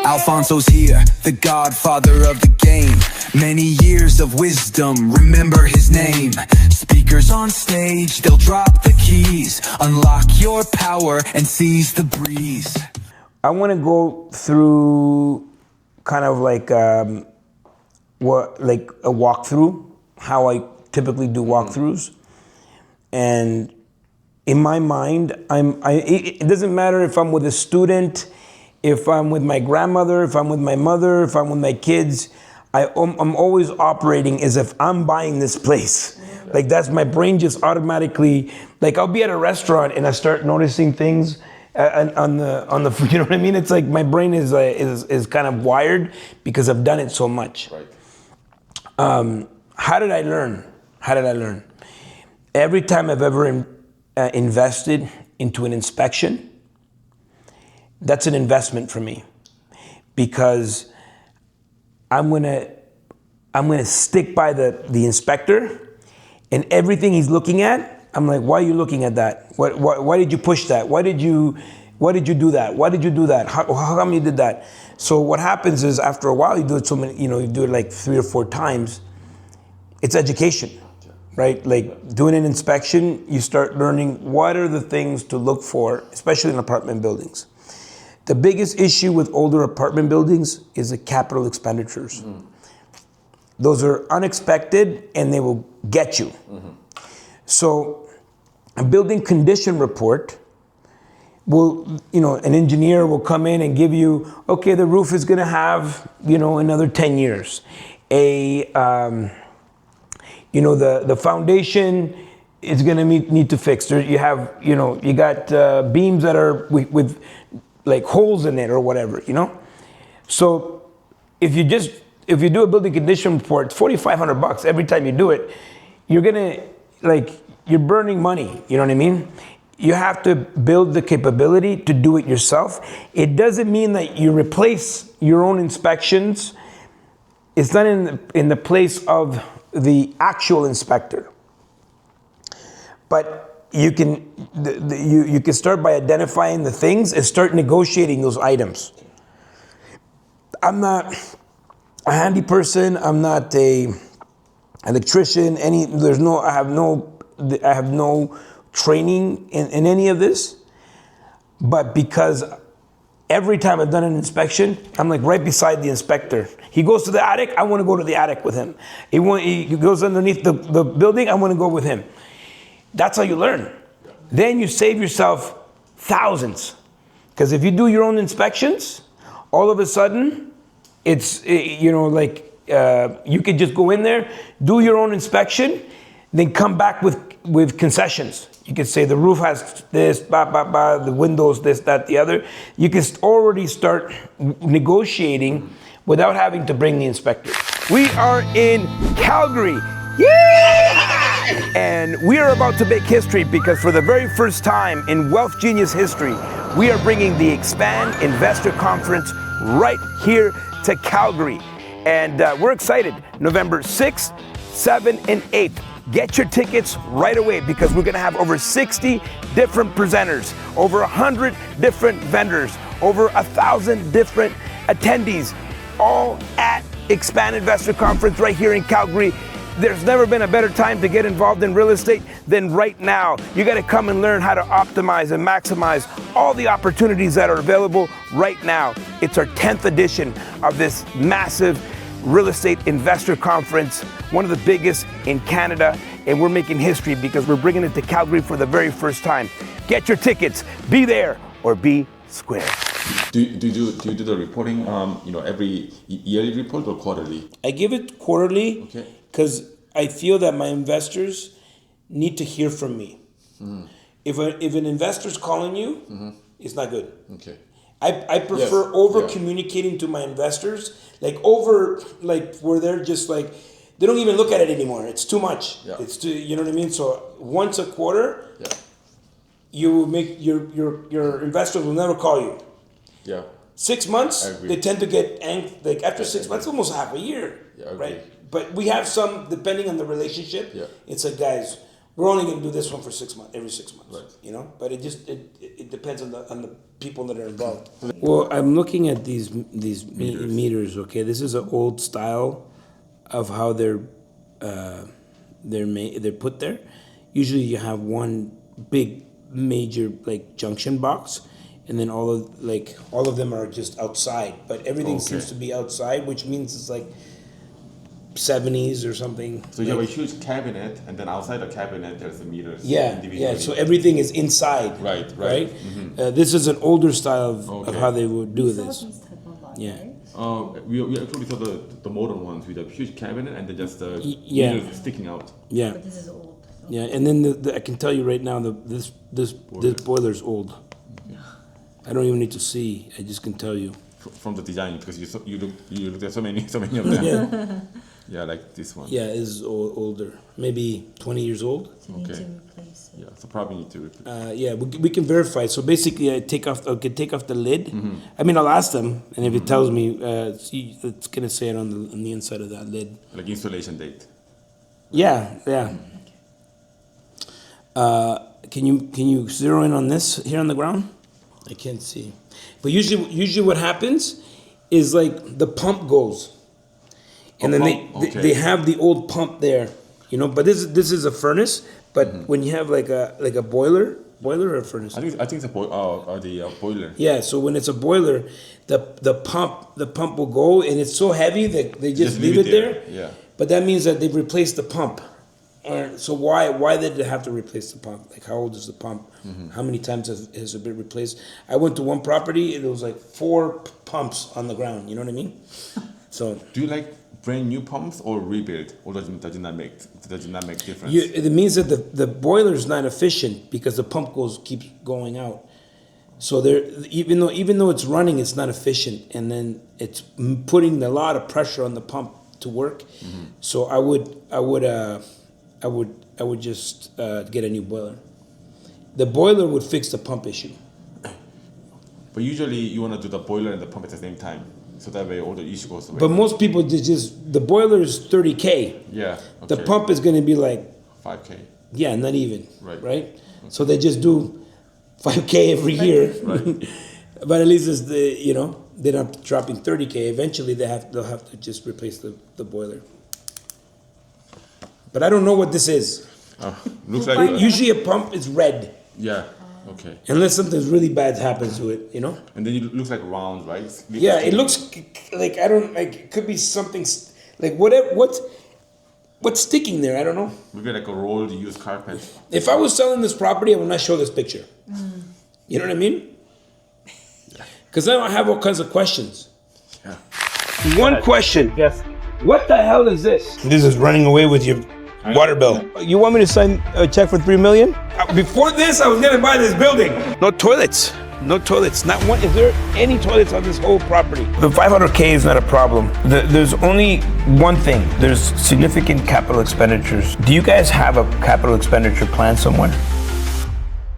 Alfonso's here, the godfather of the game. Many years of wisdom, remember his name. Speakers on stage, they'll drop the keys. Unlock your power and seize the breeze. I want to go through kind of like a walkthrough, how I typically do walkthroughs. And in my mind, it doesn't matter if I'm with a student, if I'm with my grandmother, if I'm with my mother, if I'm with my kids, I'm always operating as if I'm buying this place. Like that's my brain just automatically, like I'll be at a restaurant and I start noticing things on the you know what I mean? It's like my brain is kind of wired because I've done it so much. Right. How did I learn? Every time I've ever invested into an inspection, that's an investment for me, because I'm gonna stick by the inspector, and everything he's looking at, I'm like, why are you looking at that? Why did you push that? Why did you do that? Why did you do that? How come you did that? So what happens is after a while, you do it so many, you do it like 3 or 4 times. It's education, right? Like doing an inspection, you start learning what are the things to look for, especially in apartment buildings. The biggest issue with older apartment buildings is the capital expenditures. Those are unexpected and they will get you. So a building condition report will, an engineer will come in and give you, okay, the roof is gonna have, another 10 years. The foundation is gonna need to fix. You have, you got beams that are with like holes in it or whatever, So if you do a building condition report, it's $4,500 every time you do it. You're burning money, you know what I mean? You have to build the capability to do it yourself. It doesn't mean that you replace your own inspections. It's not in the place of the actual inspector. But you can start by identifying the things and start negotiating those items. I'm not a handy person. I'm not a electrician. I have no training in any of this. But because every time I've done an inspection, I'm like right beside the inspector. He goes to the attic, I want to go to the attic with him. He goes underneath the building, I want to go with him. That's how you learn. Then you save yourself thousands. Because if you do your own inspections, all of a sudden, it's, you could just go in there, do your own inspection, then come back with concessions. You could say the roof has this, the windows, this, that, the other. You can already start negotiating without having to bring the inspector. We are in Calgary. Yeah! And we are about to make history because for the very first time in Wealth Genius history, we are bringing the Expand Investor Conference right here to Calgary. And we're excited. November 6th, 7th, and 8th. Get your tickets right away because we're gonna have over 60 different presenters, over 100 different vendors, over 1,000 different attendees, all at Expand Investor Conference right here in Calgary. There's never been a better time to get involved in real estate than right now. You gotta come and learn how to optimize and maximize all the opportunities that are available right now. It's our 10th edition of this massive real estate investor conference, one of the biggest in Canada, and we're making history because we're bringing it to Calgary for the very first time. Get your tickets, be there or be square. Do you do the reporting, every yearly report or quarterly? I give it quarterly because I feel that my investors need to hear from me. If an investor's calling you, it's not good. Okay. I prefer over communicating to my investors, where they're just like, they don't even look at it anymore. It's too much. Yeah. It's too, you know what I mean? So once a quarter, you will make your investors will never call you. Yeah. 6 months, they tend to get angry. After 6 months, almost half a year, right? But we have some, depending on the relationship, it's like, guys, we're only going to do this one for 6 months, every 6 months, Right. you know. But it depends on the people that are involved. Well, I'm looking at these meters. Okay, this is an old style of how they're put there. Usually, you have one big major like junction box, and then all of them are just outside. But everything Okay. seems to be outside, which means it's like 70s or something. So you have a huge cabinet, and then outside the cabinet there's the meters. Yeah, individually. So everything is inside. Right. This is an older style of Okay. how they would do Saw this. these type of lot, Yeah. right? We actually saw the modern ones with a huge cabinet and then just the yeah. meters sticking out. Yeah, But this is old. So. yeah, and then I can tell you right now this boiler's old. I don't even need to see. I just can tell you. From the design, because you looked at so many of them. Yeah, Yeah, like this one. yeah, is older. Maybe 20 years old. So you need Okay. to replace it. Yeah, so probably need to replace. Yeah, we can verify. So basically, I can take off the lid. I mean, I'll ask them, and if it tells me, it's gonna say it on the inside of that lid. Like installation date. Yeah. Can you zero in on this here on the ground? I can't see. But usually what happens is like the pump goes, and then pump, they have the old pump there, you know. But this is a furnace. But when you have like a boiler or a furnace. I think it's a boiler. Yeah, so when it's a boiler, the pump will go, and it's so heavy that they just leave it there. Yeah. But that means that they've replaced the pump. So why did they have to replace the pump? Like, how old is the pump? How many times has it been replaced? I went to one property, and it was like 4 pumps on the ground. You know what I mean? So Do you like brand new pumps or rebuild, or does it not make difference? it means that the boiler is not efficient because the pump keeps going out. So even though it's running, it's not efficient, and then it's putting a lot of pressure on the pump to work. So I would just get a new boiler. The boiler would fix the pump issue. But usually you want to do the boiler and the pump at the same time, so that way all the issue goes away. But most people the boiler is 30K. yeah. The okay. pump is going to be like, 5K. yeah, not even. Right. So they just do 5K every year. Right. But at least it's they're not dropping 30K. Eventually they'll have to just replace the boiler. But I don't know what this is. Looks like Usually a pump is red, yeah. Okay. unless something really bad happens to it, you know? And then it looks like round, right? Yeah, it looks like it could be something like what's sticking there, I don't know. Maybe like a rolled used carpet. If I was selling this property, I would not show this picture. You know what I mean? Because then I have all kinds of questions. Yeah. One question. Yes. What the hell is this? This is running away with your water bill. You want me to sign a check for $3 million? Before this, I was gonna buy this building. No toilets. No toilets. Not one. Is there any toilets on this whole property? The 500K is not a problem. There's only one thing. There's significant capital expenditures. Do you guys have a capital expenditure plan somewhere?